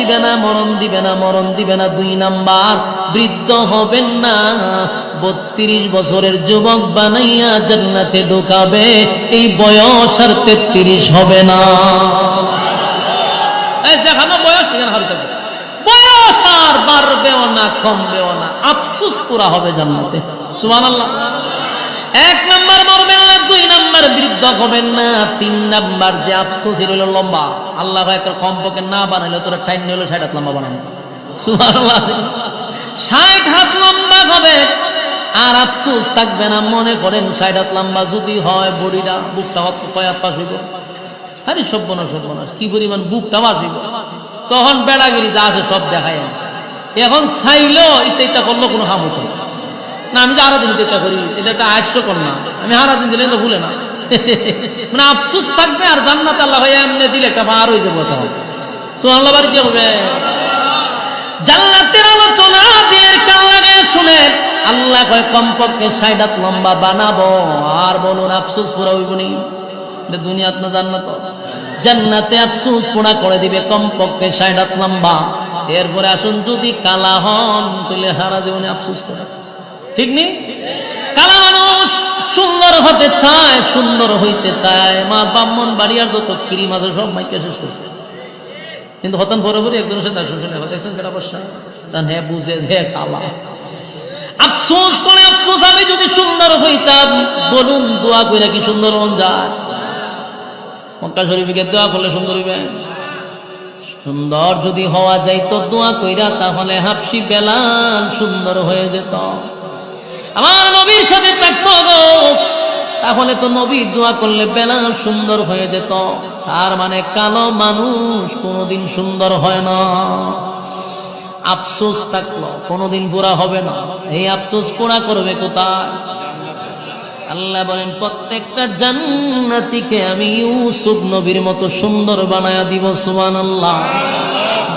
দিবে না, মরণ দিবে না, মরণ দিবে না। 2 নাম্বার, বৃদ্ধ হবেন না, 32 বছরের যুবক বানাইয়া জান্নাতে ঢোকাবে। এই বয়স আর 33 হবে না। এই যেখানে বয়স সেখানে হারিয়ে থাকবে, বয়স আর বাড়বেও না, কমবেও না। আফসোস পুরা হবে জান্নাতে। সুবহানাল্লাহ। 1 নাম্বার মরবেন না, 2 নাম্বার বৃদ্ধ হবেন না, 3 নাম্বার যে আফসোস হইল লম্বা। আল্লাহ একটা কমপক্ষে না বানাইলে তোরা টাইম নিল 60 হাত লম্বা বানানো। সুবহানাল্লাহ। 60 হাত লম্বা হবে আর আফসোস থাকবে না। মনে করেন 60 হাত লম্বা যদি হয়, বডিটা বুকটা কয় হাত পাশ হইব? আরে সর্বনাশ, সর্বনাশ, কি পরিমাণ বুকটা বাঁচিব। তখন বেড়াগিরি যা আছে সব দেখায়। এখন চাইলেও ইত্যা করলো কোনো হাম হতো না। আমি যে হারা দিন ইত্যা করি, এটা একটা আয়স্য কর না, আমি হারা দিন দিলে তো ভুলে না। মানে আফসোস থাকবে আর জান্নাত আল্লাহ ভাই এমনি দিলে একটা বার হয়ে যাবো। তখন সুবহানাল্লাহ বাড়ি কি হবে? জান্নাতের আলোচনা দিয়ে কান লাগায় শুনে আল্লাহ কয় কমপক্ষে 60 হাত লম্বা বানাবো। আর বলুন আফসোস পুরা হইব নি? দুনিয়াত না জান্নাত? জান্নাতে আফসোস পুরা করে দিবে কমপক্ষে 60 হাত লম্বা। এরপরে আসুন, যদি কালা হন তাহলে হারা জীবনে আফসোস করে, ঠিক নেই? কালা মানুষ সুন্দর হতে চায়, সুন্দর হইতে চায়। মা ব্রাহ্মণ বাড়িয়ার যত ক্রিম আছে সব মাইকে শেষ করছে, কিন্তু হতান পরে পরে একজনের সাথে শুনে দেখছেন কেটা বসা তান হ্যাঁ বুঝে যে কালা। আফসোস করে, আফসোস আমি যদি সুন্দর হইতাম। বলুন দোয়া কইরা কি সুন্দর হন যায়? মক্কা শরীফে দোয়া করলে সুন্দর হইবে? সুন্দর যদি হওয়া যাইতো দোয়া কইরা, তাহলে হাফসি বেলাল সুন্দর হয়ে যেত। আমার নবীর সাথে থাকতো গো, তাহলে তো নবীর দোয়া করলে বেলাল সুন্দর হয়ে যেত। তার মানে কালো মানুষ কোনোদিন সুন্দর হয় না। আফসোস থাকলো কোনোদিন পুরা হবে না। এই আফসোস পুরা করবে কোথায়? আল্লাহ বলেন প্রত্যেকটা জান্নাতীকে আমি ইউসুফ নবীর মতো সুন্দর বানায়া দিব। সুবহানাল্লাহ।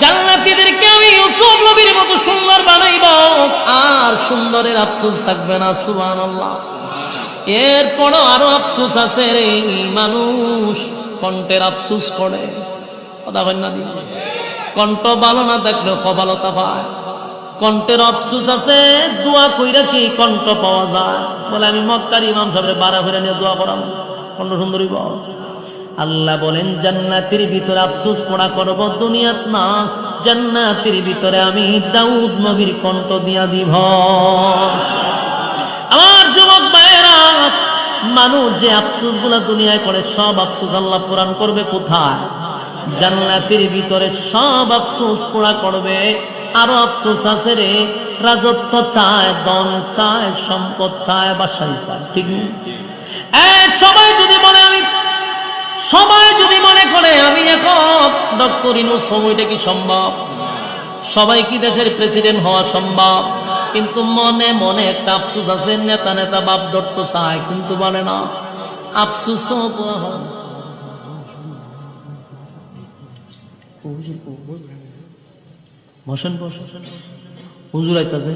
জান্নাতীদেরকে আমি ইউসুফ নবীর মতো সুন্দর বানাইব, আর সুন্দরের আফসোস থাকবে না। সুবহানাল্লাহ। এরপরও আরো আফসোস আছে রে। মানুষ কণ্ঠের আফসোস করে, কথা বল না দিন। কণ্ঠ ভালো না থাকলেও কপালতা পায়। কণ্ঠের আফসোস আছে। দোয়া কইরা কি কণ্ঠ পাওয়া যায়? বলে আমি মক্কার ইমাম সাহেবের বাড়া করে নিয়ে দোয়া করাম, কণ্ঠ সুন্দরী পাও। আল্লাহ বলেন জান্নাতের ভিতরে আফসোস পড়া করব, দুনিয়াত না। জান্নাতের ভিতরে আমি দাউদ নবীর কণ্ঠ দিয়া দিব। আমার যুবক ভাইয়েরা, মানুষ যে আফসোস গুলা দুনিয়ায় করে, সব আফসোস আল্লাহ পূরণ করবে কোথায়? জান্নাতের ভিতরে সব আফসোস পুরা করবে। আরো আফসোস আছে রে। রাজত্ব চায়, ধন চায়, সম্পদ চায়, বাসাই চায়, ঠিক নেই? সবাই যদি মনে করে আমি এখন ডক্টর ইউনূস সময়টা কি সম্ভব? সবাই কি দেশের প্রেসিডেন্ট হওয়া সম্ভব? কিন্তু মনে মনে একটা আফসোস আছে। নেতা নেতা বাপ ধরত চায়, কিন্তু বলে না। আফসোস বসেন বসেন, হুজুর আইতাছে।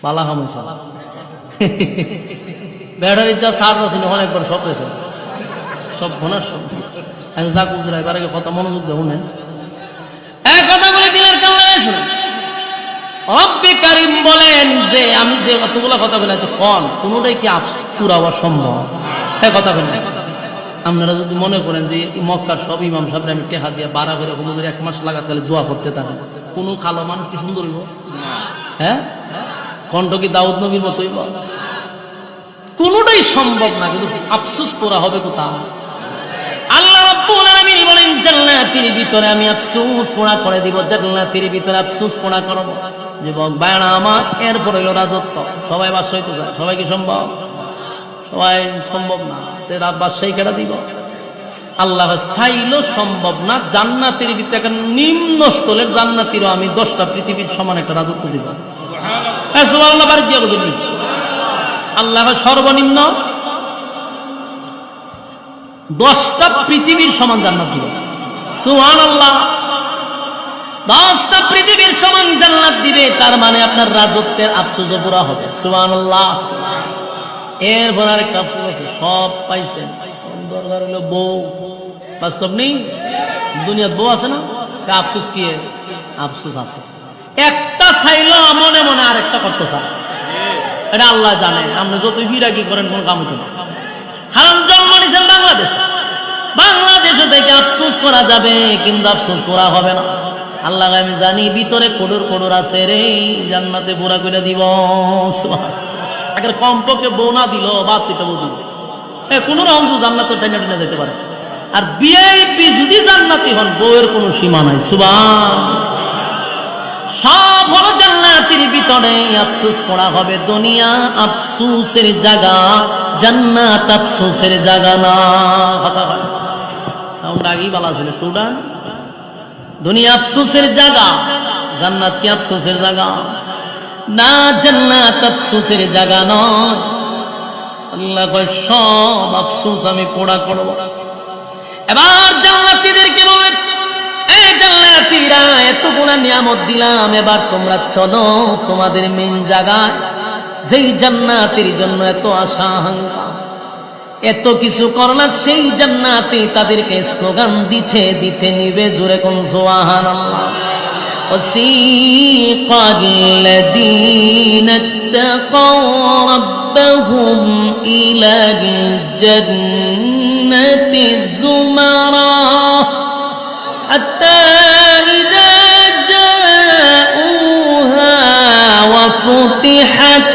পালা হামেশা ব্যাটারির যা চার্জ আছে অনেকবার সব পেয়েছে, সব ভোনার সব। আমি যাক হুজুর এবার আগে কথা মনোযোগ দেবো নেন। কথা বলে দিলেন কাল্লা শুনুন। রব্বে কারিম বলেন যে আমি যে কতগুলো কথা বলে আছি কোনটাই কি পুরা হওয়া সম্ভব? কথা বলেন। আপনারা যদি মনে করেন যে মক্কার সব ইমাম সাহেব আমি টেহা দিয়ে বাড়া করে হুজুর 1 মাস লাগাতে গেলে দোয়া করতে থাকেন, কোন কালো মানুষ কি সুন্দর হইব? হ্যাঁ, কণ্ঠ কি দাউদ নবীর মতো হইব? কোনটাই সম্ভব না। কিন্তু আফসোস করা হবে কোথায়? আল্লাহ রাব্বুল আলামিন বলেন জান্নাতের ভিতরে আমি আফসোস পুরা করে দিব। জান্নাতের ভিতরে আফসোস পুরা করব। যুবক ভাইরা আমার, এরপর হইল রাজত্ব। সবাই বাদশাহ হইতে চায়, সবাই কি সম্ভব? সবাই সম্ভব না। তেরা বাদশাহী কেটা দিব? আল্লাহ চাইলেও সম্ভব না। জান্নাতের ভিতরে একটা নিম্ন স্থলের জান্নাতিরও আমি 10টা পৃথিবীর সমান একটা রাজত্ব দিব। সুবহানাল্লাহ বাড়ি দিয়া বলি। আল্লাহ সর্বনিম্ন 10টা পৃথিবীর সমান জান্নাত দিবে। সুবহানাল্লাহ। 10টা পৃথিবীর সমান জান্নাত দিবে। তার মানে আপনার রাজত্বের আফসোস পুরা হবে। সুবহানাল্লাহ। এরপর আরেকটা আফসোস আছে, সব পাইছেন, দরকার হলো বউ, বাস্তব নেই? দুনিয়ার বউ আছে না, আফসোস কি? আফসোস আছে। একটা চাইলো মনে মনে আরেকটা করতে চায়, এটা আল্লাহ জানে। আপনি যত বিরাগি করেন কোন কাম হতো না। কারণ জন্ম নিয়েছেন বাংলাদেশে, বাংলাদেশে থেকে আফসোস করা যাবে, কিন্তু আফসোস করা হবে না। আল্লাহ আমি জানি ভিতরে কোডর কোডর আছে রে, জান্নাতে পুরা করে দিব। আগে কমপক্ষে বউ না দিল বাদ দিতে বউ দিল, কোন রকম জান্নাতে টেনে টেনে যেতে পারে। আর ভিআইপি যদি জান্নাতি হন, বউয়ের কোনো সীমা নাই। সুবহানাল্লাহ। সব হলো জান্নাতের ভিতরে, আফসোস করা হবে। দুনিয়া আফসোসের জায়গা, জান্নাত আফসোসের জায়গা না। কথা হয় সাউন্ড আগেই বলা ছিল টুডান। দুনিয়া আফসোসের জায়গা, জান্নাত কি আফসোসের জায়গা না? জান্নাত আফসোসের জায়গা নয়। আল্লাহ কয় সব আফসোস আমি পোড়া করব। এবার জান্নাতীদেরকে বলেন, এই জান্নাতীরা এতগুলা নিয়ামত দিলাম, এবার তোমরা চলো তোমাদের মেইন জায়গায়, যেই জান্নাতের জন্য এত আশা আকাঙ্ক্ষা, এত কিছু করলাম, সেই জান্নাতে তাদেরকে স্লোগান দিতে দিতে নিবে। জোরে কোন সুবহানাল্লাহ। وسيق الذين اتقوا ربهم إلى الجنة زمرا حتى إذا جاءوها وفتحت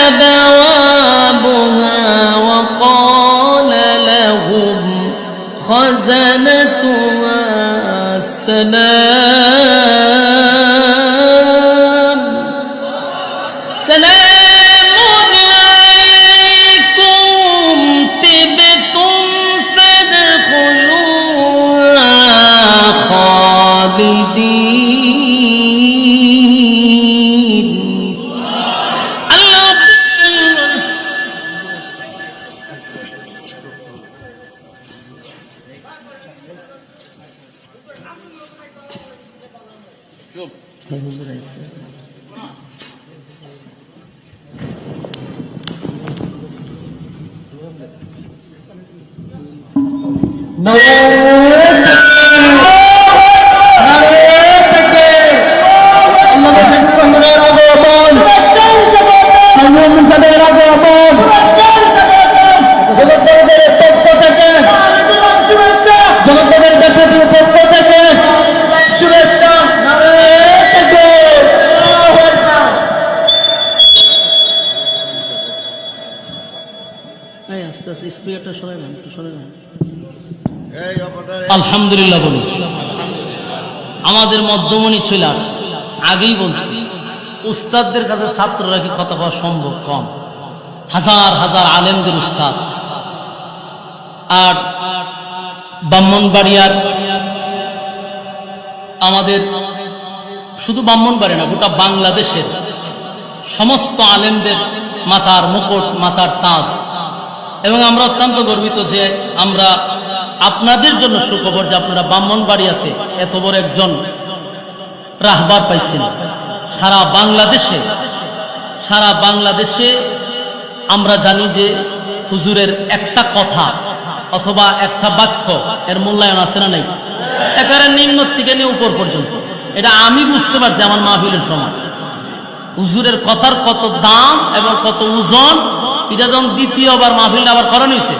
أبوابها وقال لهم خزنتها سلام عليكم طبتم فادخلوها خالدين. আলহামদুলিল্লাহ বলি, আমাদের মধ্যমণি চলে আসছে। আগেই বলছি, উস্তাদদের কাছে ছাত্ররা কি কথা পাওয়া সম্ভব? কম। হাজার হাজার আলেমদের উস্তাদ। আর ব্রাহ্মণবাড়িয়ার আমাদের শুধু ব্রাহ্মণবাড়ি না, গোটা বাংলাদেশের সমস্ত আলেমদের মাথার মুকুট, মাথার তাজ। এবং আমরা অত্যন্ত গর্বিত যে আমরা আপনাদের জন্য সুখবর যে আপনারা ব্রাহ্মণবাড়িয়াতে এত বড় একজন রাহবার পাইছেন। সারা বাংলাদেশে আমরা জানি যে হুজুরের একটা কথা অথবা একটা বাক্য এর মূল্যায়ন আছে না নাই? একেবারে নিম্ন থেকে নিয়ে উপর পর্যন্ত। এটা আমি বুঝতে পারছি আমার মাহফিলের সময়। হুজুরের কথার কত দাম এবং কত ওজন, এটা যখন দ্বিতীয়বার মাহফিলটা আবার করানো হয়েছে।